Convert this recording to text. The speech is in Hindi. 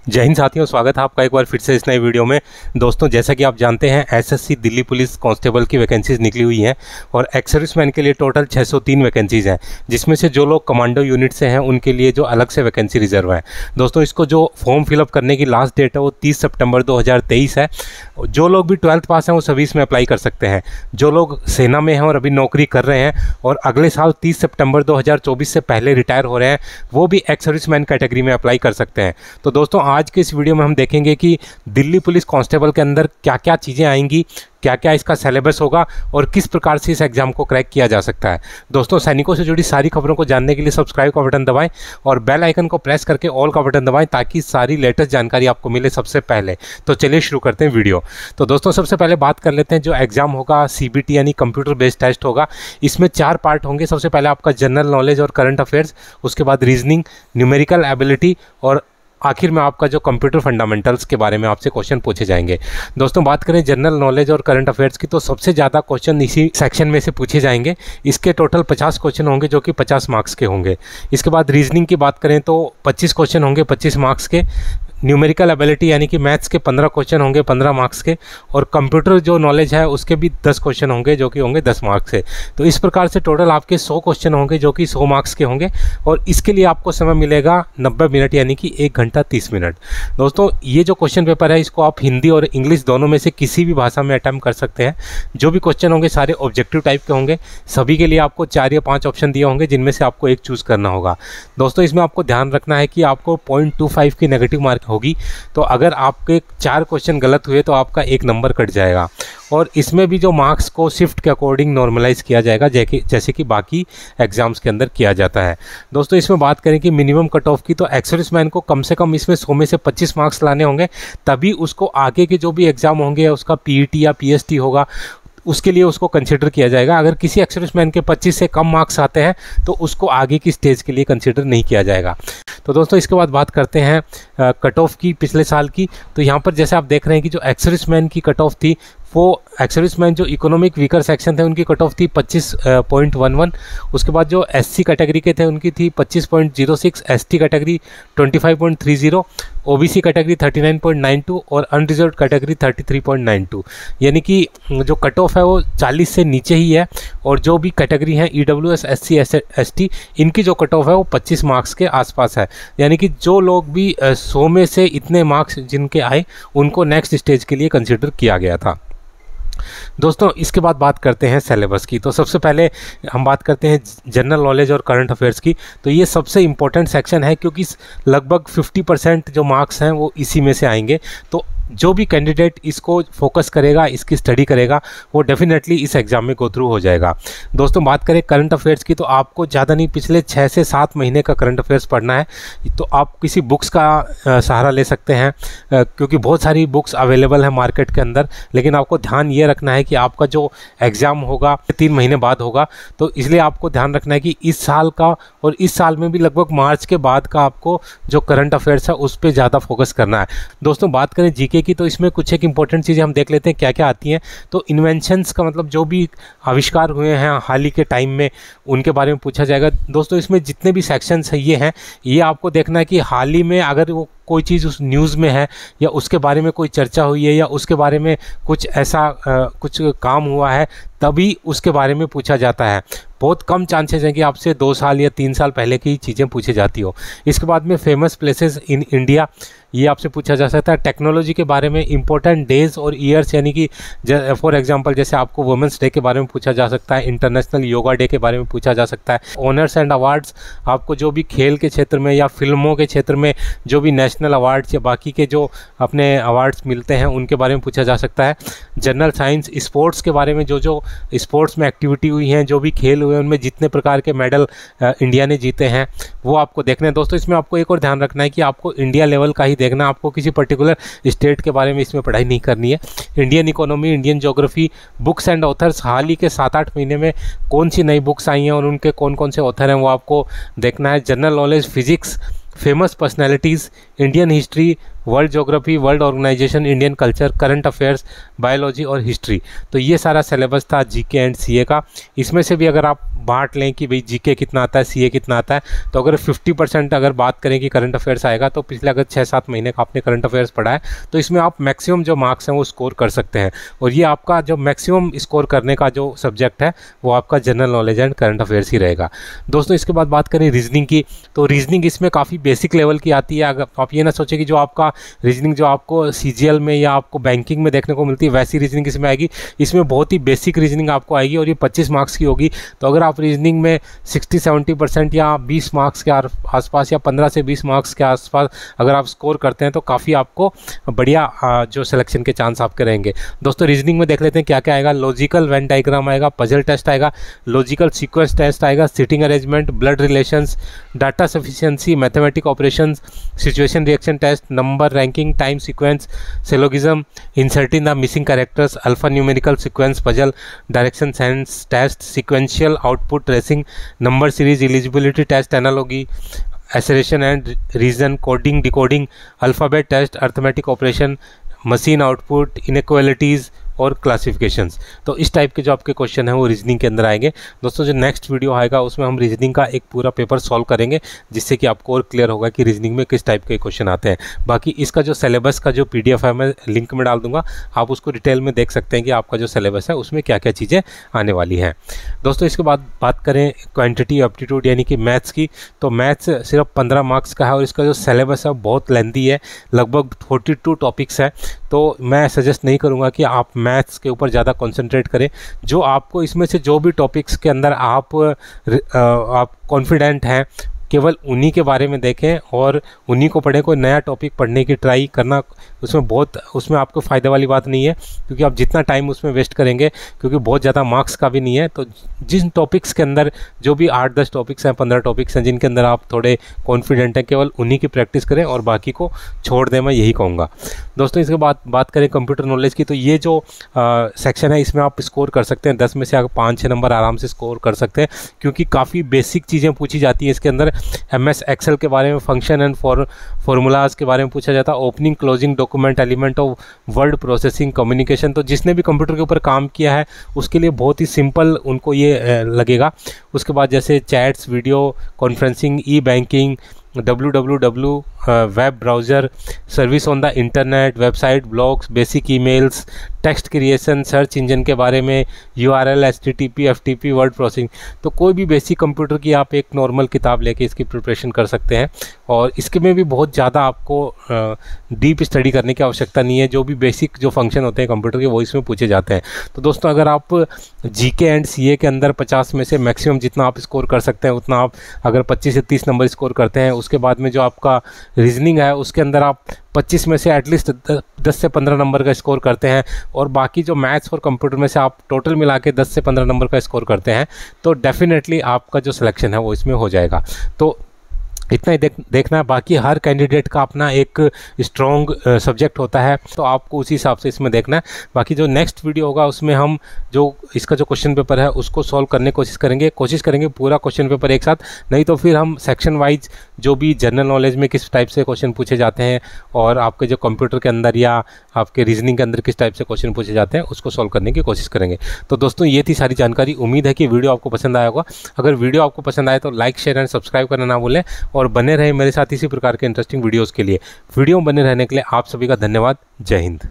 जय हिंद साथियों, स्वागत है आपका एक बार फिर से इस नए वीडियो में। दोस्तों, जैसा कि आप जानते हैं एसएससी दिल्ली पुलिस कांस्टेबल की वैकेंसीज निकली हुई हैं और एक्स सर्विसमैन के लिए टोटल 603 वैकेंसीज हैं, जिसमें से जो लोग कमांडो यूनिट से हैं उनके लिए जो अलग से वैकेंसी रिजर्व है। दोस्तों, इसको जो फॉर्म फिलअप करने की लास्ट डेट है वो 30 सितंबर 2023 है। जो लोग भी 12th पास हैं वो सभी इसमें अप्लाई कर सकते हैं। जो लोग सेना में हैं और अभी नौकरी कर रहे हैं और अगले साल 30 सितंबर 2024 से पहले रिटायर हो रहे हैं, वो भी एक्स सर्विसमैन कैटेगरी में अप्लाई कर सकते हैं। तो दोस्तों, आज के इस वीडियो में हम देखेंगे कि दिल्ली पुलिस कांस्टेबल के अंदर क्या क्या चीज़ें आएंगी, क्या क्या इसका सिलेबस होगा और किस प्रकार से इस एग्जाम को क्रैक किया जा सकता है। दोस्तों, सैनिकों से जुड़ी सारी खबरों को जानने के लिए सब्सक्राइब का बटन दबाएं और बेल आइकन को प्रेस करके ऑल का बटन दबाएं ताकि सारी लेटेस्ट जानकारी आपको मिले सबसे पहले। तो चलिए शुरू करते हैं वीडियो। तो दोस्तों, सबसे पहले बात कर लेते हैं जो एग्जाम होगा CBT यानी कंप्यूटर बेस्ड टेस्ट होगा। इसमें 4 पार्ट होंगे। सबसे पहले आपका जनरल नॉलेज और करंट अफेयर्स, उसके बाद रीजनिंग, न्यूमेरिकल एबिलिटी और आखिर में आपका जो कंप्यूटर फंडामेंटल्स के बारे में आपसे क्वेश्चन पूछे जाएंगे। दोस्तों, बात करें जनरल नॉलेज और करंट अफेयर्स की तो सबसे ज़्यादा क्वेश्चन इसी सेक्शन में से पूछे जाएंगे। इसके टोटल 50 क्वेश्चन होंगे जो कि 50 मार्क्स के होंगे। इसके बाद रीजनिंग की बात करें तो 25 क्वेश्चन होंगे 25 मार्क्स के। न्यूमेरिकल एबिलिटी यानी कि मैथ्स के 15 क्वेश्चन होंगे 15 मार्क्स के। और कंप्यूटर जो नॉलेज है उसके भी 10 क्वेश्चन होंगे जो कि होंगे 10 मार्क्स के। तो इस प्रकार से टोटल आपके 100 क्वेश्चन होंगे जो कि 100 मार्क्स के होंगे और इसके लिए आपको समय मिलेगा 90 मिनट यानी कि 1 घंटा 30 मिनट। दोस्तों, ये जो क्वेश्चन पेपर है इसको आप हिंदी और इंग्लिश दोनों में से किसी भी भाषा में अटैम्प्ट कर सकते हैं। जो भी क्वेश्चन होंगे सारे ऑब्जेक्टिव टाइप के होंगे। सभी के लिए आपको 4 या 5 ऑप्शन दिए होंगे जिनमें से आपको एक चूज़ करना होगा। दोस्तों, इसमें आपको ध्यान रखना है कि आपको 0.25 की नेगेटिव मार्क होगी। तो अगर आपके 4 क्वेश्चन गलत हुए तो आपका 1 नंबर कट जाएगा और इसमें भी जो मार्क्स को शिफ्ट के अकॉर्डिंग नॉर्मलाइज किया जाएगा जैसे कि बाकी एग्जाम्स के अंदर किया जाता है। दोस्तों, इसमें बात करें कि मिनिमम कट ऑफ की तो एक्स सर्विसमैन को कम से कम इसमें 100 में से 25 मार्क्स लाने होंगे, तभी उसको आगे के जो भी एग्जाम होंगे उसका PET या PST होगा उसके लिए उसको कंसिडर किया जाएगा। अगर किसी एक्स सर्विसमैन के 25 से कम मार्क्स आते हैं तो उसको आगे की स्टेज के लिए कंसिडर नहीं किया जाएगा। तो दोस्तों, इसके बाद बात करते हैं कट ऑफ की पिछले साल की। तो यहाँ पर जैसे आप देख रहे हैं कि जो एक्स सर्विसमैन की कट ऑफ थी वो एक्स सर्विसमैन जो इकोनॉमिक वीकर सेक्शन थे उनकी कट ऑफ थी 25.11। उसके बाद जो SC कैटेगरी के थे उनकी थी 25.06, ST कैटेगरी 25.30, OBC कैटेगरी 39.92 और अनरिजर्व कैटेगरी 33.92। यानी कि जो कट ऑफ है वो 40 से नीचे ही है और जो भी कैटेगरी हैं EWS, SC, ST इनकी जो कट ऑफ है वो 25 मार्क्स के आसपास है। यानी कि जो लोग भी 100 में से इतने मार्क्स जिनके आए उनको नेक्स्ट स्टेज के लिए कंसिडर किया गया था। दोस्तों, इसके बाद बात करते हैं सिलेबस की। तो सबसे पहले हम बात करते हैं जनरल नॉलेज और करंट अफेयर्स की। तो ये सबसे इम्पोर्टेंट सेक्शन है क्योंकि लगभग 50% जो मार्क्स हैं वो इसी में से आएंगे। तो जो भी कैंडिडेट इसको फोकस करेगा, इसकी स्टडी करेगा, वो डेफिनेटली इस एग्ज़ाम में गो थ्रू हो जाएगा। दोस्तों, बात करें करंट अफेयर्स की तो आपको ज़्यादा नहीं, पिछले 6 से 7 महीने का करंट अफेयर्स पढ़ना है। तो आप किसी बुक्स का सहारा ले सकते हैं क्योंकि बहुत सारी बुक्स अवेलेबल है मार्केट के अंदर। लेकिन आपको ध्यान ये रखना है कि आपका जो एग्ज़ाम होगा 3 महीने बाद होगा, तो इसलिए आपको ध्यान रखना है कि इस साल का और इस साल में भी लगभग मार्च के बाद का आपको जो करंट अफेयर्स है उस पर ज़्यादा फोकस करना है। दोस्तों, बात करें जीके की तो इसमें कुछ एक इंपॉर्टेंट चीज़ें हम देख लेते हैं क्या क्या आती हैं। तो इन्वेंशंस का मतलब जो भी आविष्कार हुए हैं हाल ही के टाइम में उनके बारे में पूछा जाएगा। दोस्तों, इसमें जितने भी सेक्शंस हैं ये आपको देखना है कि हाल ही में अगर वो कोई चीज़ उस न्यूज़ में है या उसके बारे में कोई चर्चा हुई है या उसके बारे में कुछ ऐसा कुछ काम हुआ है तभी उसके बारे में पूछा जाता है। बहुत कम चांसेस हैं कि आपसे 2 साल या 3 साल पहले की चीज़ें पूछी जाती हो। इसके बाद में फेमस प्लेसेस इन इंडिया ये आपसे पूछा जा सकता है। टेक्नोलॉजी के बारे में इंपॉर्टेंट डेज और ईयर्स यानी कि फॉर एग्जांपल जैसे आपको वुमेंस डे के बारे में पूछा जा सकता है, इंटरनेशनल योगा डे के बारे में पूछा जा सकता है। ऑनर्स एंड अवार्ड्स आपको जो भी खेल के क्षेत्र में या फिल्मों के क्षेत्र में जो भी नेशनल अवार्ड्स या बाकी के जो अपने अवार्ड्स मिलते हैं उनके बारे में पूछा जा सकता है। जनरल साइंस, स्पोर्ट्स के बारे में जो स्पोर्ट्स में एक्टिविटी हुई हैं, जो भी खेल हुए उनमें जितने प्रकार के मेडल इंडिया ने जीते हैं वो आपको देखने हैं। दोस्तों, इसमें आपको एक और ध्यान रखना है कि आपको इंडिया लेवल का ही देखना, आपको किसी पर्टिकुलर स्टेट के बारे में इसमें पढ़ाई नहीं करनी है। Indian economy, Indian geography, books and authors, हाल ही के 7-8 महीने में कौन सी नई बुक्स आई हैं और उनके कौन कौन से ऑथर हैं वो आपको देखना है। General knowledge, physics, famous personalities, Indian history, world geography, world organisation, Indian culture, current affairs, biology और हिस्ट्री। तो ये सारा सिलेबस था जीके एंड सीए का। इसमें से भी अगर आप बांट लें कि भाई जीके कितना आता है, सीए कितना आता है, तो अगर 50% अगर बात करें कि करंट अफेयर्स आएगा, तो पिछले अगर 6-7 महीने का आपने करंट अफेयर्स पढ़ा है तो इसमें आप मैक्सिमम जो मार्क्स हैं वो स्कोर कर सकते हैं। और ये आपका जो मैक्सिमम स्कोर करने का जो सब्जेक्ट है वो आपका general knowledge and current affairs ही रहेगा। दोस्तों इसके बाद बात करें रीजनिंग की, तो रीजनिंग इसमें काफ़ी बेसिक लेवल की आती है। अगर आप ये ना सोचें कि जो आपका रीजनिंग जो आपको सीजीएल में या आपको बैंकिंग में देखने को मिलती है वैसी रीजनिंग इसमें आएगी। इसमें बहुत ही बेसिक रीजनिंग आपको आएगी और ये 25 मार्क्स की होगी। तो अगर आप रीजनिंग में 60-70% या 20 मार्क्स के आसपास या 15 से 20 मार्क्स के आसपास अगर आप स्कोर करते हैं तो काफ़ी आपको बढ़िया जो सिलेक्शन के चांस आपके रहेंगे। दोस्तों रीजनिंग में देख लेते हैं क्या क्या आएगा। लॉजिकल वेन डायग्राम आएगा, पजल टेस्ट आएगा, लॉजिकल सीक्वेंस टेस्ट आएगा, sitting arrangement, blood relations, data sufficiency, mathematic operations, situation reaction test, number ranking, time sequence, syllogism, inserting the missing characters, alpha numerical sequence puzzle, direction sense test, sequential output tracing, number series, eligibility test, analogy, assertion and reason, coding decoding, alphabet test, arithmetic operation, machine output, inequalities और क्लासिफिकेशंस। तो इस टाइप के जो आपके क्वेश्चन हैं वो रीजनिंग के अंदर आएंगे। दोस्तों जो नेक्स्ट वीडियो आएगा उसमें हम रीजनिंग का एक पूरा पेपर सॉल्व करेंगे, जिससे कि आपको और क्लियर होगा कि रीजनिंग में किस टाइप के क्वेश्चन आते हैं। बाकी इसका जो सिलेबस का जो पीडीएफ है मैं लिंक में डाल दूंगा, आप उसको डिटेल में देख सकते हैं कि आपका जो सिलेबस है उसमें क्या क्या चीज़ें आने वाली हैं। दोस्तों इसके बाद बात करें क्वान्टिटी एप्टीट्यूड यानी कि मैथ्स की, तो मैथ्स सिर्फ 15 मार्क्स का है और इसका जो सिलेबस है बहुत लेंथी है, लगभग 42 टॉपिक्स है। तो मैं सजेस्ट नहीं करूँगा कि आप मैथ्स के ऊपर ज़्यादा कंसंट्रेट करें। जो आपको इसमें से जो भी टॉपिक्स के अंदर आप कॉन्फिडेंट हैं केवल उन्हीं के बारे में देखें और उन्हीं को पढ़ें। कोई नया टॉपिक पढ़ने की ट्राई करना उसमें आपको फ़ायदे वाली बात नहीं है, क्योंकि आप जितना टाइम उसमें वेस्ट करेंगे, क्योंकि बहुत ज़्यादा मार्क्स का भी नहीं है। तो जिन टॉपिक्स के अंदर जो भी 8-10 टॉपिक्स हैं, 15 टॉपिक्स हैं जिनके अंदर आप थोड़े कॉन्फिडेंट हैं, केवल उन्हीं की प्रैक्टिस करें और बाकी को छोड़ दें, मैं यही कहूँगा। दोस्तों इसके बाद बात करें कंप्यूटर नॉलेज की, तो ये जो सेक्शन है इसमें आप स्कोर कर सकते हैं 10 में से 5-6 नंबर आराम से स्कोर कर सकते हैं, क्योंकि काफ़ी बेसिक चीज़ें पूछी जाती हैं इसके अंदर। MS एक्सेल के बारे में, फंक्शन एंड फॉर्मूलाज के बारे में पूछा जाता है, opening closing document, element of word processing, communication. तो जिसने भी कंप्यूटर के ऊपर काम किया है उसके लिए बहुत ही सिंपल उनको ये लगेगा। उसके बाद जैसे chats, video conferencing, E banking, www web browser, service on the internet, website, blogs, basic emails, text creation, search engine के बारे में, URL, HTTP, FTP, word processing. तो कोई भी बेसिक कंप्यूटर की आप एक नॉर्मल किताब लेके इसकी प्रिपरेशन कर सकते हैं और इसके में भी बहुत ज़्यादा आपको डीप स्टडी करने की आवश्यकता नहीं है। जो भी बेसिक जो फंक्शन होते हैं कंप्यूटर के वो इसमें पूछे जाते हैं। तो दोस्तों अगर आप GK एंड CA के अंदर 50 में से मैक्सिमम जितना आप स्कोर कर सकते हैं उतना आप अगर 25 से 30 नंबर स्कोर करते हैं, उसके बाद में जो आपका रीजनिंग है उसके अंदर आप 25 में से एटलीस्ट 10 से 15 नंबर का स्कोर करते हैं और बाकी जो मैथ्स और कंप्यूटर में से आप टोटल मिला के 10 से 15 नंबर का स्कोर करते हैं, तो डेफिनेटली आपका जो सिलेक्शन है वो इसमें हो जाएगा। तो इतना ही देखना है। बाकी हर कैंडिडेट का अपना एक स्ट्रॉन्ग सब्जेक्ट होता है, तो आपको उसी हिसाब से इसमें देखना है। बाकी जो नेक्स्ट वीडियो होगा उसमें हम जो इसका जो क्वेश्चन पेपर है उसको सॉल्व करने की कोशिश करेंगे पूरा क्वेश्चन पेपर एक साथ। नहीं तो फिर हम सेक्शन वाइज जो भी जनरल नॉलेज में किस टाइप से क्वेश्चन पूछे जाते हैं और आपके जो कंप्यूटर के अंदर या आपके रीजनिंग के अंदर किस टाइप से क्वेश्चन पूछे जाते हैं उसको सॉल्व करने की कोशिश करेंगे। तो दोस्तों ये थी सारी जानकारी। उम्मीद है कि वीडियो आपको पसंद आया होगा। अगर वीडियो आपको पसंद आए तो लाइक, शेयर एंड सब्सक्राइब करना ना भूलें और बने रहे मेरे साथ इसी प्रकार के इंटरेस्टिंग वीडियोस के लिए। वीडियो बने रहने के लिए आप सभी का धन्यवाद। जय हिंद।